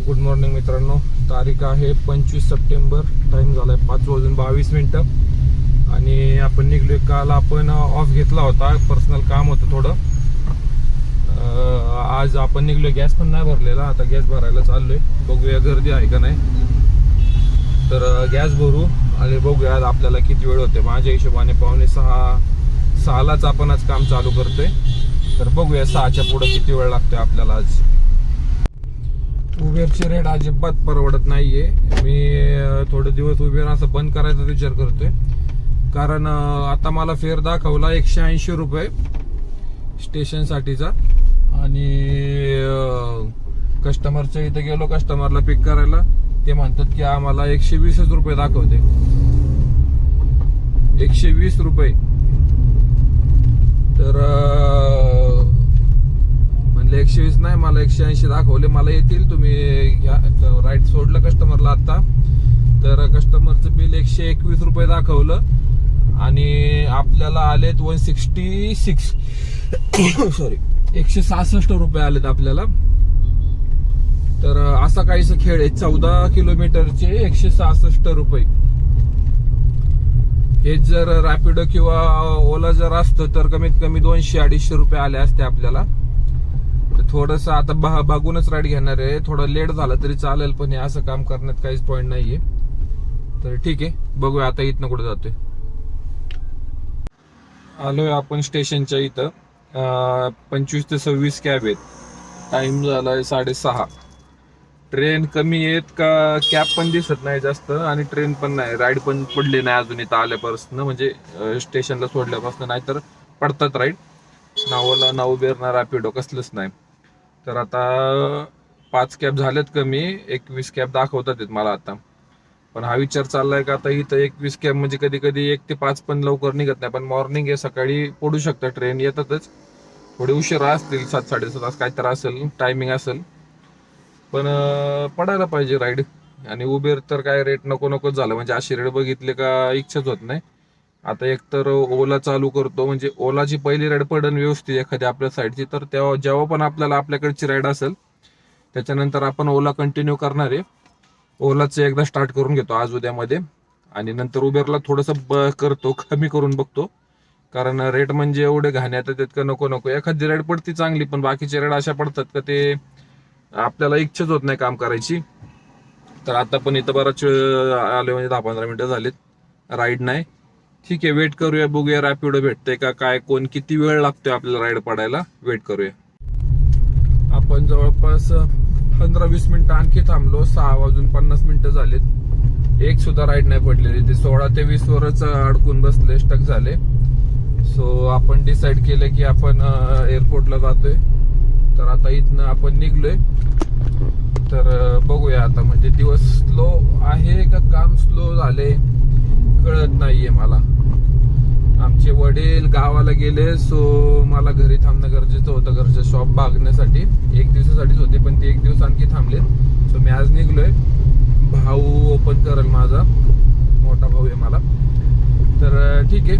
Good morning मित्रांनो. तारीख आहे 25 सप्टेंबर. टाइम झालाय 5:22 आणि आपण निघलोय. काल आपण ऑफ घेतला होता, पर्सनल काम होतं थोडं. आज आपण निघलोय. गॅस पण नाही भरलेला, आता गॅस भरायला चाललोय. बघूया गर्दी आहे का नाही. तर गॅस भरू आणि बघूया आपल्याला किती वेळ होते. माझ्या हिशोबाने 5:45-6लाच आपण आज काम चालू करतोय. तर बघूया 6च्या पुढे किती वेळ लागतोय आपल्याला आज. उबेरची रेट अजिबात परवडत नाहीये. मी थोडे दिवस उबेर असं बंद करायचा विचार करतोय, कारण आता मला फेअर दाखवला 180 रुपये स्टेशन साठीचा. आणि कस्टमरच्या इथे गेलो, कस्टमरला पिक करायला, ते म्हणतात की आम्हाला 120 रुपये दाखवते. 120 रुपये. तर म्हणले 120 नाही, मला 180 दाखवले. मला येतील, तुम्ही राईट सोडलं कस्टमरला आता. तर कस्टमरचं बिल 121 रुपये दाखवलं आणि आपल्याला आलेत 166 सॉरी 166 रुपये आलेत आपल्याला. तर असा काहीसा खेळ आहे. 14 किलोमीटरचे 166 रुपये. हे जर रॅपिडो किंवा ओला जर असतं तर कमीत कमी 200-250 रुपये आले असते आपल्याला. थोडस आता बघूनच राईड घेणार आहे. थोडं लेट झालं तरी चालेल, पण हे असं काम करण्यात काहीच पॉईंट नाहीये. तर ठीक आहे, बघूया आता इथनं कुठे जातोय. आलोय आपण स्टेशनच्या इथं. 25 ते 26 कॅब आहेत. टाइम झालाय 6:30. ट्रेन कमी आहेत का, कॅब पण दिसत नाही जास्त आणि ट्रेन पण नाही. राईड पण पडली नाही अजून इथं आल्यापासून, म्हणजे स्टेशनला सोडल्यापासून. नाही तर पडतात राईड. नावला ना उबेर ना रॅपिडो कसलंच नाही. तर आता 5 कॅब झालेत कमी. 21 कॅब दाखवतात मला आता. पण हा विचार चाललाय का आता इथं 21 कॅब म्हणजे कधी कधी 1 ते 5 पण लवकर निघत नाही. पण मॉर्निंग आहे, सकाळी पडू शकतं ट्रेन. येतातच थोडे उशिरा असतील, 7-7:30 तास काय तर असेल टायमिंग असेल. पण पडायला पाहिजे राईड. आणि उबेर तर काय रेट नको झालं, म्हणजे अशी रेट बघितले का इच्छाच होत नाही. आता एक तर ओला चालू करतो, म्हणजे ओलाची पहिली राईड पडन व्यवस्थित एखाद्या आपल्या साईडची. तर तेव्हा जेव्हा पण आपल्याला आपल्याकडची राईड असेल त्याच्यानंतर आपण ओला कंटिन्यू करणार आहे. ओलाचं एकदा स्टार्ट करून घेतो आज उद्यामध्ये, आणि नंतर उबेरला थोडंसं करतो, कमी करून बघतो. कारण रेट म्हणजे एवढे घाण्यात येतात का नको. एखादी राईड पडती चांगली, पण बाकीचे राईड अशा पडतात का ते आपल्याला इच्छाच होत नाही काम करायची. तर आता पण इथं बराच आले, म्हणजे 10-15 मिनिटं झालीत, राईड नाही. ठीक आहे, वेट करूया, बघूया रॅपिडो भेटते का काय, कोण किती वेळ लागतोय आपल्याला राईड पडायला. वेट करूया. आपण जवळपास 15-20 मिनिटं आणखी थांबलो. 6:50 झालेत. एक सुद्धा राईड नाही पडलेली. ते 16 ते 20 वरच अडकून बसले, स्टक झाले. सो आपण डिसाईड केलं की आपण एअरपोर्टला जातोय. तर आता इथनं आपण निघलोय. तर बघूया आता, म्हणजे दिवस स्लो आहे का काम स्लो झाले कळत नाहीये मला. आमचे वडील गावाला गेले, सो मला घरी थांबणं गरजेचं होतं. घरचं शॉप बघण्यासाठी 1 दिवसासाठीच होते, पण ते 1 दिवस आणखी थांबले. सो मी आज निघलोय. भाऊ ओपन करेल, माझा मोठा भाऊ आहे मला. तर ठीक आहे,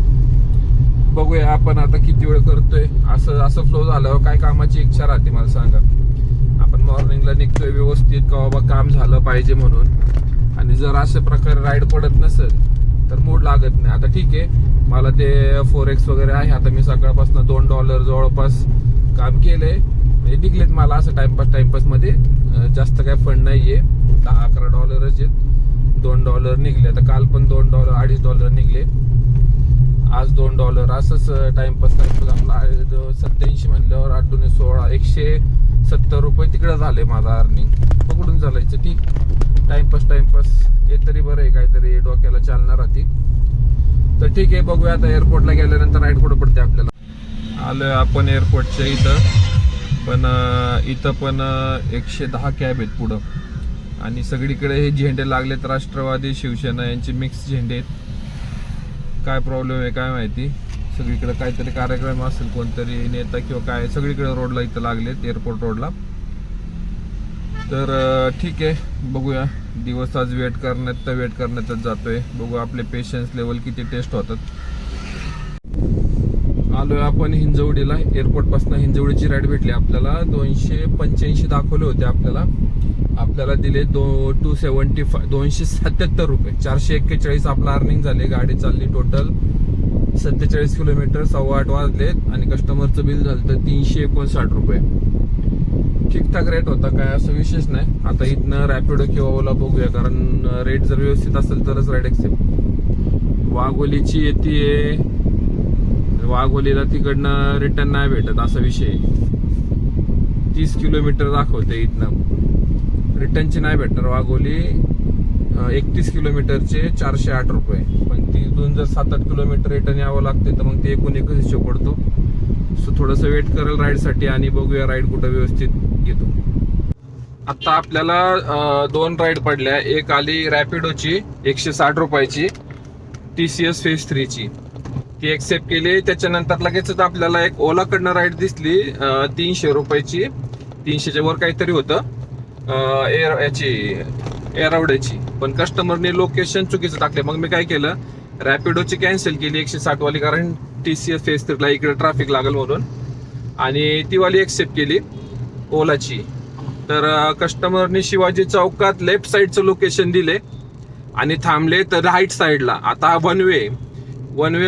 बघूया आपण आता किती वेळ करतोय. असं फ्लो झाल्यावर काय कामाची इच्छा राहते मला सांगा. आपण मॉर्निंगला निघतोय व्यवस्थित का बाबा काम झालं पाहिजे म्हणून, आणि जर अशा प्रकारे राईड पडत नसेल तर मूड लागत नाही. आता ठीक आहे, मला ते फोरेक्स वगैरे आहे. आता मी सकाळपासून $2 जवळपास काम केलंय, म्हणजे निघलेत मला असं टाइमपास मध्ये. जास्त काय फंड नाहीये, $10-11 आहेत. $2 निघले. आता काल पण $2, $2.5 निघले. आज $2. असंच टाइमपास आपला 87 म्हणल्यावर 8-16 170 रुपये तिकडे झाले माझा अर्निंग. पकडून चालायचं. ठीक, टाइमपास हे तरी बरं आहे, काहीतरी डोक्याला चालना राहते. तर ठीक आहे, बघूया आता एअरपोर्टला गेल्यानंतर राईड कुठं पडते आपल्याला. आलोय आपण एअरपोर्टच्या इथं. पण इथं पण 110 कॅब आहेत पुढं, आणि सगळीकडे हे झेंडे लागलेत. राष्ट्रवादी, शिवसेना यांचे मिक्स झेंडे आहेत. काय प्रॉब्लेम आहे काय माहिती. सगळीकडे काहीतरी कार्यक्रम असेल, कोणतरी नेता किंवा काय, सगळीकडे रोडला इथं लागलेत, एअरपोर्ट रोडला. तर ठीक आहे, बघूया. दिवस आज वेट करण्यातच जातोय. बघू आपले पेशन्स लेवल किती टेस्ट होतात. आलोय आपण हिंजवडीला. एअरपोर्ट पासून हिंजवडीची राईड भेटली आपल्याला. 285 दाखवले होते आपल्याला. आपल्याला दिले 277 रुपये. 441 आपला अर्निंग झाले. गाडी चालली टोटल 47 किलोमीटर, 8:15 वाजलेत आणि कस्टमरचं बिल झालं तर 359 रुपये. ठीकठाक रेट होता, काय असं विशेष नाही. आता इथनं रॅपिडो किंवा ओला बघूया, कारण रेट जर व्यवस्थित असेल तरच राईड एक्सेप्ट. वाघोलीची येते, वाघोलीला तिकडनं रिटर्न नाही भेटत असा विषय. 30 किलोमीटर दाखवते इथनं, रिटर्नची नाही भेटणार. वाघोली 31 किलोमीटरचे 408 रुपये, पण तिथून जर 7-8 किलोमीटर रिटर्न यावं लागते तर मग ते एकूण एकच हिशोब पडतो. सो थोडंसं वेट करेल राईडसाठी आणि बघूया राईड कुठं व्यवस्थित घेतो. आता आपल्याला 2 राईड पडल्या. एक आली रॅपिडोची 160 रुपयाची, TCS फेज 3 ची, ती एक्सेप्ट केली. त्याच्यानंतर लगेचच आपल्याला एक ओलाकडनं राईड दिसली 300 रुपयाची, 300च्या वर काहीतरी होतं, याची एरवड्याची, पण कस्टमरने लोकेशन चुकीचं टाकले. मग मी काय केलं, रॅपिडोची कॅन्सल केली 160 वाली, कारण TCS फेज 3 ला इकडे ट्रॅफिक लागल म्हणून, आणि ती वाली एक्सेप्ट केली ओलाची. तर कस्टमरने शिवाजी चौकात लेफ्ट साईडचं लोकेशन दिले आणि थांबले तर राईट साईडला. आता हा वन वे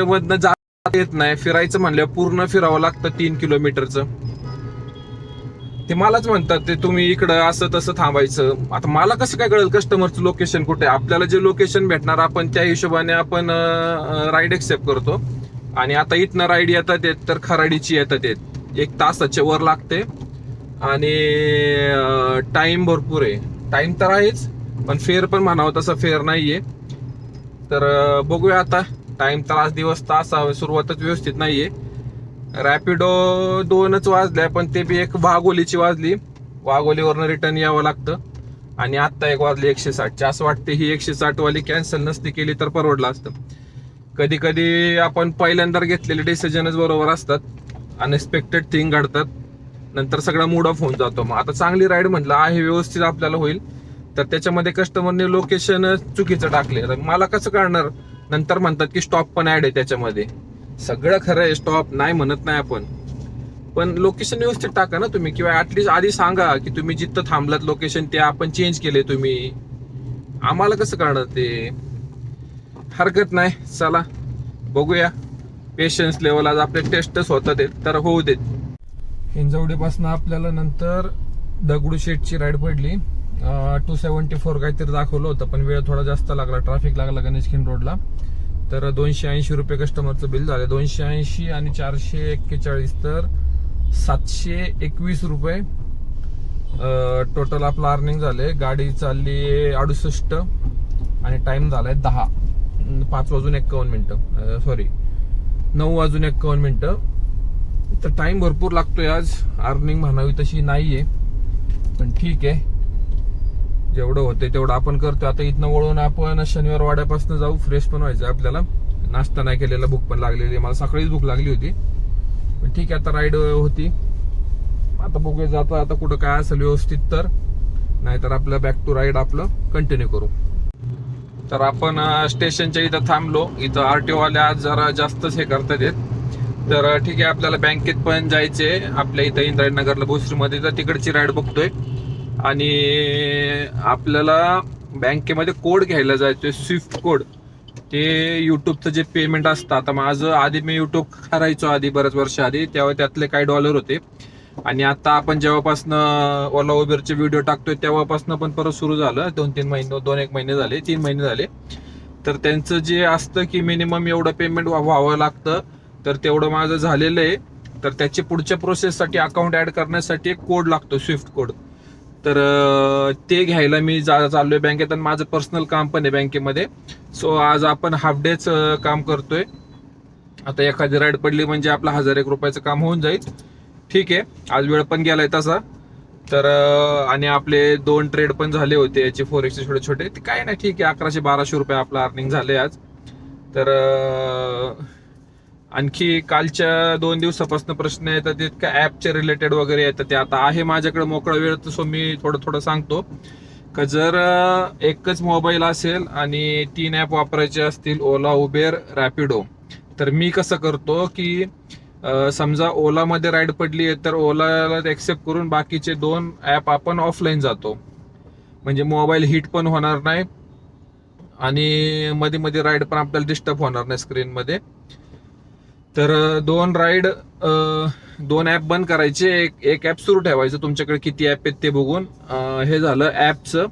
मधनं जात येत नाही, फिरायचं म्हणल्यावर पूर्ण फिरावं लागतं 3 किलोमीटरचं. ते मलाच म्हणतात ते तुम्ही इकडं असं तसं थांबायचं. आता मला कसं काय कळेल कस्टमरचं लोकेशन कुठे? आपल्याला जे लोकेशन भेटणार आपण त्या हिशोबाने आपण राईड एक्सेप्ट करतो. आणि आता इथनं राईड येतात येत तर खराडीची येतात येत 1 तासाच्या वर लागते आणि टाइम भरपूर आहे. टाइम तर आहेच, पण फेअर पण म्हणावं तसा फेअर नाहीये. तर बघूया आता. टाइम तर आज दिवस तास सुरुवातच व्यवस्थित नाहीये. रॅपिडो 2च वाजल्या, पण ते बी एक वाघोलीची वाजली, वाघोलीवरनं रिटर्न यावं लागतं. आणि आत्ता एक वाजली 160ची. असं वाटते ही 160 वाली कॅन्सल नसती केली तर परवडलं असतं. कधी कधी आपण पहिल्यांदा घेतलेले डिसिजनच बरोबर असतात, अनएक्सपेक्टेड थिंग घडतात, नंतर सगळा मूड ऑफ होऊन जातो. मग आता चांगली राईड म्हटलं आहे, व्यवस्थित आपल्याला होईल, तर त्याच्यामध्ये कस्टमरने लोकेशन चुकीचं टाकले. तर मला कसं कळणार? नंतर म्हणतात की स्टॉप पण ऍड आहे त्याच्यामध्ये. सगळं खरं आहे, स्टॉप नाही म्हणत नाही आपण, पण लोकेशन व्यवस्थित टाका ना तुम्ही, किंवा ऍटलीस्ट आधी सांगा की तुम्ही जिथं थांबलात लोकेशन ते आपण चेंज केले तुम्ही. आम्हाला कसं कळणार ते? हरकत नाही, चला बघूया. पेशन्स लेवल आज आपले टेस्टच होतात तर होऊ देत. हिंजवडीपासून आपल्याला नंतर दगडूशेठची राईड पडली. 274 काहीतरी दाखवलं होतं, पण वेळ थोडा जास्त लागला, ट्रॅफिक लागला गणेशखिंड रोडला. तर 280 रुपये कस्टमरचं बिल झालं. 280 आणि 441 तर 721 रुपये टोटल आपलं अर्निंग झाले. गाडी चालली 68 आणि टाइम झालाय 5:51 सॉरी 9:51. तर टाइम भरपूर लागतोय आज. अर्निंग म्हणावी तशी नाहीये, पण ठीक आहे, जेवढं होतंय तेवढं आपण करतोय. आता इथनं वळून आपण शनिवार वाड्यापासून जाऊ. फ्रेश पण व्हायचं आपल्याला, नाश्ता नाही केलेला, भूक पण लागलेली. मला सकाळीच भूक लागली होती, पण ठीक आहे, आता राईड होती. आता बघूया जाता आता कुठं काय असेल व्यवस्थित, तर नाहीतर आपलं बॅक टू राईड आपलं कंटिन्यू करू. तर आपण स्टेशनच्या इथं थांबलो. इथं RTO वाले आज जरा जास्तच हे करतात येत. तर ठीक आहे, आपल्याला बँकेत पण जायचे आपल्या इथं इंद्रायणनगरला भोसरीमध्ये, तर तिकडची राईड बघतोय. आणि आपल्याला बँकेमध्ये कोड घ्यायला जायचोय, स्विफ्ट कोड. ते युट्यूबचं जे पेमेंट असतं, आता माझं आधी मी युट्यूब करायचो आधी बऱ्याच वर्ष आधी, तेव्हा त्यातले काही डॉलर होते. आणि आता आपण जेव्हापासनं ओला उबेरचे व्हिडिओ टाकतोय तेव्हापासनं पण परत सुरू झालं. 2-3 महिने, 2-1 महिने झाले, 3 महिने झाले. तर त्यांचं जे असतं की मिनिमम एवढं पेमेंट व्हावं लागतं, तर तेवढं माझं झालेलं आहे. तर त्याची पुढच्या प्रोसेससाठी अकाउंट ऍड करण्यासाठी एक कोड लागतो, स्विफ्ट कोड. तर ते घ्यायला मी चाललोय बँकेत, आणि माझं पर्सनल काम पण आहे बँकेमध्ये. सो आज आपण हाफ डेच काम करतोय. आता एखादी राईड पडली म्हणजे आपलं 1001 रुपयाचं काम होऊन जाईल. ठीक आहे, आज वेळ पण गेलाय तसा. तर आणि आपले 2 ट्रेड पण झाले होते याचे फोरेक्सचे छोटे छोटे, ते काय नाही, ठीक आहे. 1100-1200 रुपये आपलं अर्निंग झाले आज. तर आणखी कालच्या 2 दिवसापासून प्रश्न येतात का ऍपचे रिलेटेड वगैरे येतात. ते आता आहे माझ्याकडे मोकळा वेळ, तर सो मी थोडं सांगतो का. जर एकच मोबाईल असेल आणि 3 ऍप वापरायचे असतील, ओला, उबेर, रॅपिडो, तर मी कसं करतो की समजा ओलामध्ये राईड पडली आहे तर ओलाला एक्सेप्ट करून बाकीचे 2 ऍप आपण ऑफलाईन जातो. म्हणजे मोबाईल हीट पण होणार नाही आणि मध्ये मध्ये राईड पण आपल्याला डिस्टर्ब होणार नाही स्क्रीनमध्ये. तर दोन ऍप बंद करायचे, एक ऍप सुरू ठेवायचं. तुमच्याकडे किती ऍप आहेत ते बघून. हे झालं ऍपचं.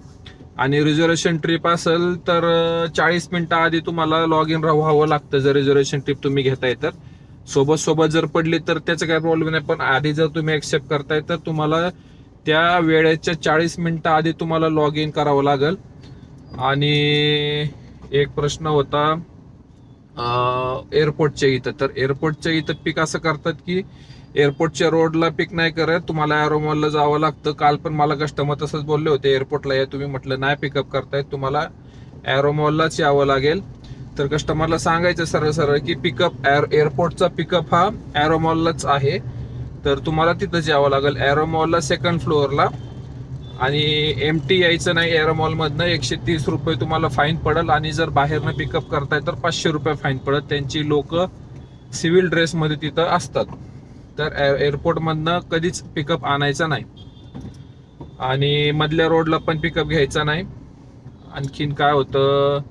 आणि रिझर्वेशन ट्रिप असेल तर 40 मिनिटं आधी तुम्हाला लॉग इन व्हावं लागतं जर रिझर्वेशन ट्रिप तुम्ही घेताय तर. सोबत सोबत जर पडली तर त्याचा काही प्रॉब्लेम नाही, पण आधी जर तुम्ही एक्सेप्ट करताय तर तुम्हाला त्या वेळेच्या 40 मिनिटं आधी तुम्हाला लॉग इन करावं लागेल. आणि एक प्रश्न होता एअरपोर्टच्या इथं, तर एअरपोर्टच्या इथं पिक असं करतात की एअरपोर्टच्या रोडला पिक नाही करत, तुम्हाला एरो मॉलला जावं लागतं. काल पण मला कस्टमर तसंच बोलले होते, एअरपोर्टला या तुम्ही, म्हटलं नाही पिकअप करतायत, तुम्हाला एरो मॉललाच यावं लागेल. तर कस्टमरला सांगायचं सरळ सरळ की पिकअप एअरपोर्टचा पिकअप हा एरो मॉललाच आहे, तर तुम्हाला तिथंच यावं लागेल एरो मॉलला सेकंड फ्लोअरला. आणि एमटी यायचं नाही एरो मॉल मधनं. 130 रुपये तुम्हाला फाईन पडेल, आणि जर बाहेरनं पिकअप करताय तर 500 रुपये फाईन पडेल. त्यांची लोक सिव्हिल ड्रेसमध्ये तिथं असतात. तर एअरपोर्ट मधनं कधीच पिकअप आणायचा नाही, आणि मधल्या रोडला पण पिकअप घ्यायचा नाही. आणखीन काय होतं,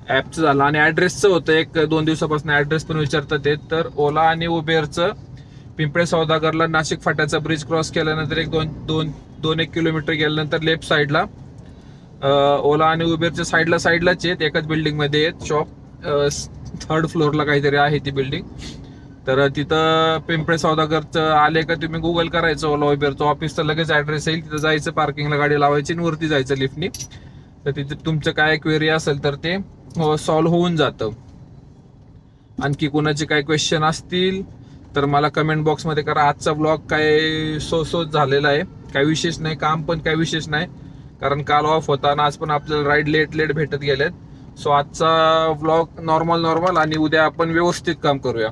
ऍपचं झालं. आणि ऍड्रेसचं होतं, 1-2 दिवसापासून ऍड्रेस पण विचारतात ते. तर ओला आणि उबेरचं पिंपळे सौदागरला नाशिक फाट्याचा ब्रिज क्रॉस केल्यानंतर एक 2-1 किलोमीटर गेल्यानंतर लेफ्ट साईडला ओला आणि उबेरच्या साईडलाच आहेत, एकाच बिल्डिंग मध्ये आहेत शॉप. 3rd फ्लोअरला काहीतरी आहे ती बिल्डिंग. तर तिथं पिंपळे सौदागरचं आले का तुम्ही गुगल करायचं ओला उबेरचं ऑफिस, तर लगेच ऍड्रेस येईल. तिथं जायचं, पार्किंगला गाडी लावायची आणि वरती जायचं लिफ्टनी. तर तिथे तुमचं काय क्वेरी असेल तर ते सॉल्व्ह होऊन जातं. आणखी कोणाचे काय क्वेश्चन असतील तर मला कमेंट बॉक्समध्ये करा. आजचा ब्लॉग काय सो झालेला आहे, काही विशेष नाही, काम पण काही विशेष नाही, कारण काल ऑफ होता आणि आज पण आपल्याला राईड लेट भेटत गेलेत. सो आजचा ब्लॉग नॉर्मल, आणि उद्या आपण व्यवस्थित काम करूया.